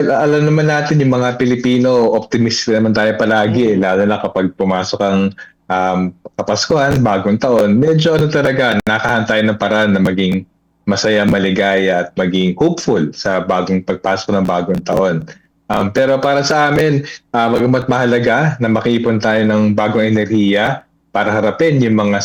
Alam naman natin yung mga Pilipino, optimistic naman tayo palagi, Mm. lalo na kapag pumasok ang Kapaskuhan, bagong taon, medyo ano talaga, nakahan tayo ng paraan na maging masaya, maligaya at maging hopeful sa bagong pagpasok ng bagong taon. Pero para sa amin, bagamat mahalaga na makaipon tayo ng bagong enerhiya para harapin yung mga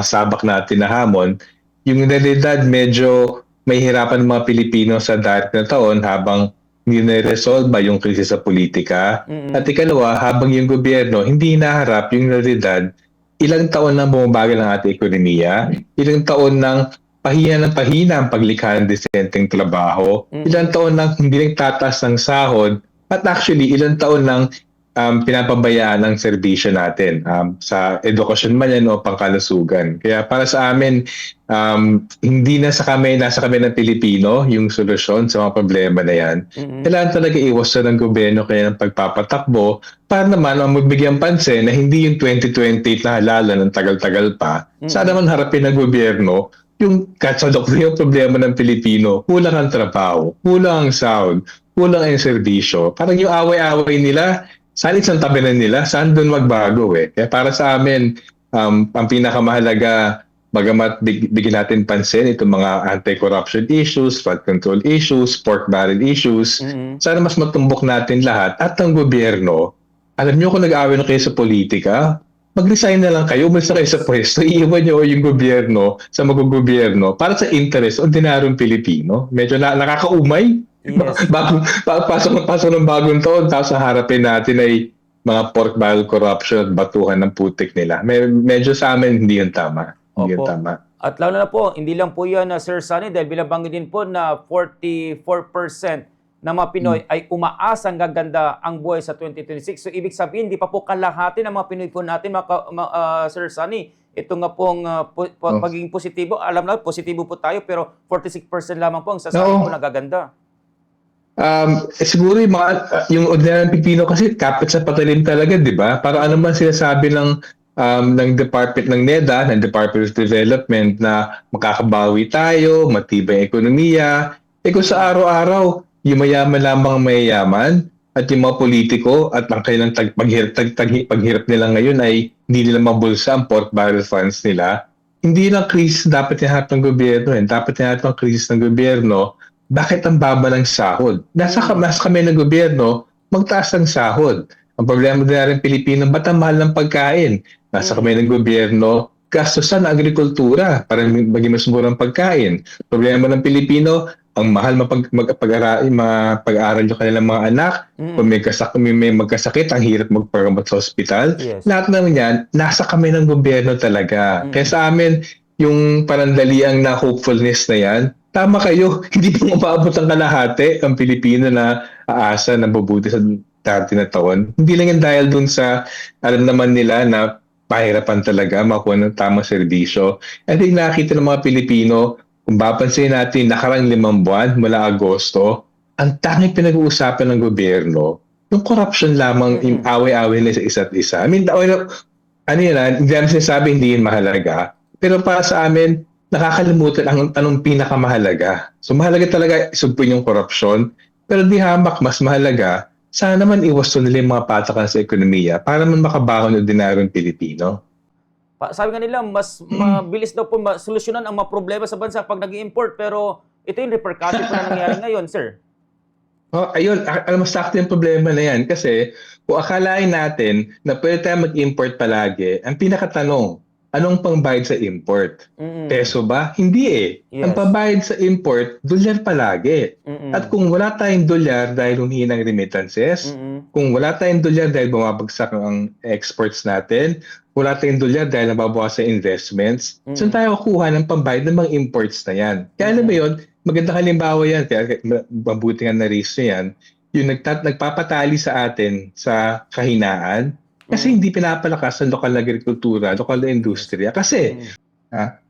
sabak natin na hamon, yung realidad medyo may hirapan ng mga Pilipino sa darating na taon habang hindi na-resolve yung krisis sa politika. At Mm. ikalawa, habang yung gobyerno hindi hinaharap yung realidad, ilang taon nang bumabagal ang ating ekonomiya, ilang taon nang pahina ng pahina ang paglikha ng disenteng trabaho, ilang Mm. taon nang hindi nagtataas ng sahod, at actually ilang taon nang pinapabayaan ang serbisyo natin sa edukasyon man yan o pangkalusugan. Kaya para sa amin, hindi nasa kami ng Pilipino yung solusyon sa mga problema na yan. Mm. Kailangan talaga iwasan ng gobyerno kaya ng pagpapatakbo para naman ang magbigyan pansin na hindi yung 2028 na halala ng tagal-tagal pa. Sana Mm. naman harapin ng gobyerno yung kasalukuyang problema ng Pilipino, kulang ang trabaho, kulang ang sahod, kulang ang serbisyo. Parang yung away-away nila, saan isang tabi na nila, saan doon magbago eh. Kaya para sa amin, ang pinakamahalaga, bagamat bigyan natin pansin itong mga anti-corruption issues, flood control issues, pork barrel issues, Mm. sana mas matumbok natin lahat at ang gobyerno. Alam niyo kung nag-aaway na kayo sa politika, mag-resign na lang kayo, umalis na kayo sa Yes. pwesto, iiwan niyo yung gobyerno sa mag-gobyerno para sa interes ordinaryong Pilipino. Medyo nakakaumay. Yes. Pasok ng bagong taon, tapos harapin natin ay mga pork barrel corruption at batuhan ng putik nila. Medyo sa amin, hindi yun tama. Hindi yun Opo. tama. At lalo na po, hindi lang po yan, Sir Sunny, dahil binabanggit din po na 44% ng mga Pinoy ay umaasang gaganda ang buhay sa 2026. So, ibig sabihin, di pa po kalahati ng mga Pinoy po natin, Sir Sunny. Ito nga pong Oh. pagiging positibo. Alam na, positibo po tayo, pero 46% lamang po ang sasabi Oo. po na gaganda. Siguro yung ordinaryong Pipino kasi kapit sa patalim talaga, di ba? Para ano man sinasabi ng Department ng NEDA, ng Department of Development na makakabawi tayo, matibay ang ekonomiya. Kung sa araw-araw, yung mayaman lamang ang mayayaman at yung mga politiko at ang kailang paghirap nila ngayon ay hindi nila mabulsa ang pork barrel funds nila. Hindi lang krisis dapat iharap ng gobyerno. Dapat iharap ng krisis ng gobyerno, bakit ang baba ng sahod? Nasa kami ng gobyerno, magtaas ng sahod. Ang problema din natin Pilipino, ba't ang mahal ng pagkain? Nasa kami ng gobyerno, gastusan ang agrikultura para maging mas murang pagkain. Problema ng Pilipino, ang mahal mapag-aral yung kanilang mga anak. Kung may magkasakit, ang hirap magpagamot sa ospital. Yes. Lahat naman yan, nasa kami ng gobyerno talaga. Kaya Mm. sa amin, yung panandaliang na hopefulness na yan, tama kayo, hindi pa umabot ang kalahati ang Pilipino na aasa na mabuti sa dati na taon. Hindi lang yan dahil dun sa alam naman nila na pahirapan talaga makuha ng tamang serbisyo. I think nakita ng mga Pilipino, kung papansin natin nakarang 5 buwan mula Agosto, ang tanging pinag-uusapan ng gobyerno, yung corruption lamang, yung away-away nila sa isa't isa. I mean, ano yun, hindi namin sinasabi hindi yun mahalaga. Pero para sa amin, nakakalimutan ang anong pinakamahalaga. So mahalaga talaga isugpin yung korupsyon, pero di hamak mas mahalaga, sana naman iwasan nila yung mga patakan sa ekonomiya para man makabangon ng ordinaryong Pilipino. Sabi nga nila, mas mabilis daw po solusyonan ang mga problema sa bansa pag nag-i-import. Pero ito yung repercussion po na nangyari ngayon, sir. Ayun, alam mo sakto yung problema na yan kasi kung akalain natin na pwede tayo mag-import palagi, ang pinakatanong, anong pangbayad sa import? Mm. Peso ba? Hindi eh. Ang Yes. pambayad sa import, dolyar palagi. At kung wala tayong dolyar dahil humihin ang remittances, kung wala tayong dolyar dahil bumabagsak ang exports natin, wala tayong dolyar dahil nababawasan sa investments, saan tayo kukuha ng pambayad ng mga imports na yan? Kaya alam mo yun, magandang halimbawa yan, kaya mabuti nga na-raise nyo yan, yung nagpapatali sa atin sa kahinaan, kasi hindi pinapalakas ang lokal na agrikultura, lokal na industriya. Kasi,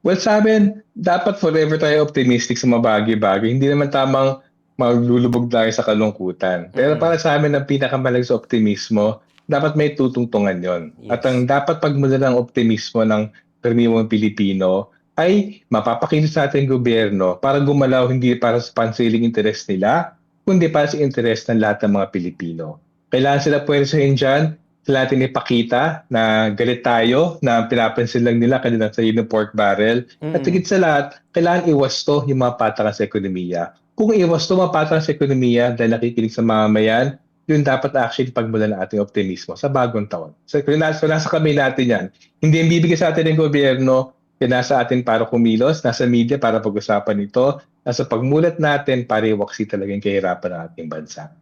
well, sa amin, dapat forever tayo optimistic sa mga bagay-bagay. Hindi naman tamang maglulubog tayo sa kalungkutan. Pero para sa amin, ang pinakamalaking sa optimismo, dapat may tutungtungan yon. Yes. At ang dapat pagmula ng optimismo ng karaniwang Pilipino ay mapapakilos sa ating gobyerno para gumalaw hindi para sa pansiling interest nila, kundi para sa interes ng lahat ng mga Pilipino. Kailangan sila pwersahin dyan, sila natin ipakita na galit tayo, na pinapansin lang nila kanilang sarili ng pork barrel. At higit sa lahat, kailangan iwasto yung mga patakaran sa ekonomiya. Kung iwasto mga patakaran sa ekonomiya dahil nakikinig sa mamamayan, yun dapat actually pagmulan ng ating optimismo sa bagong taon. So nasa kamay natin yan. Hindi yung bibigay sa atin ng gobyerno, yan nasa atin para kumilos, nasa media para pag-usapan ito, nasa pagmulat natin para iwaksi talaga yung kahirapan ng ating bansa.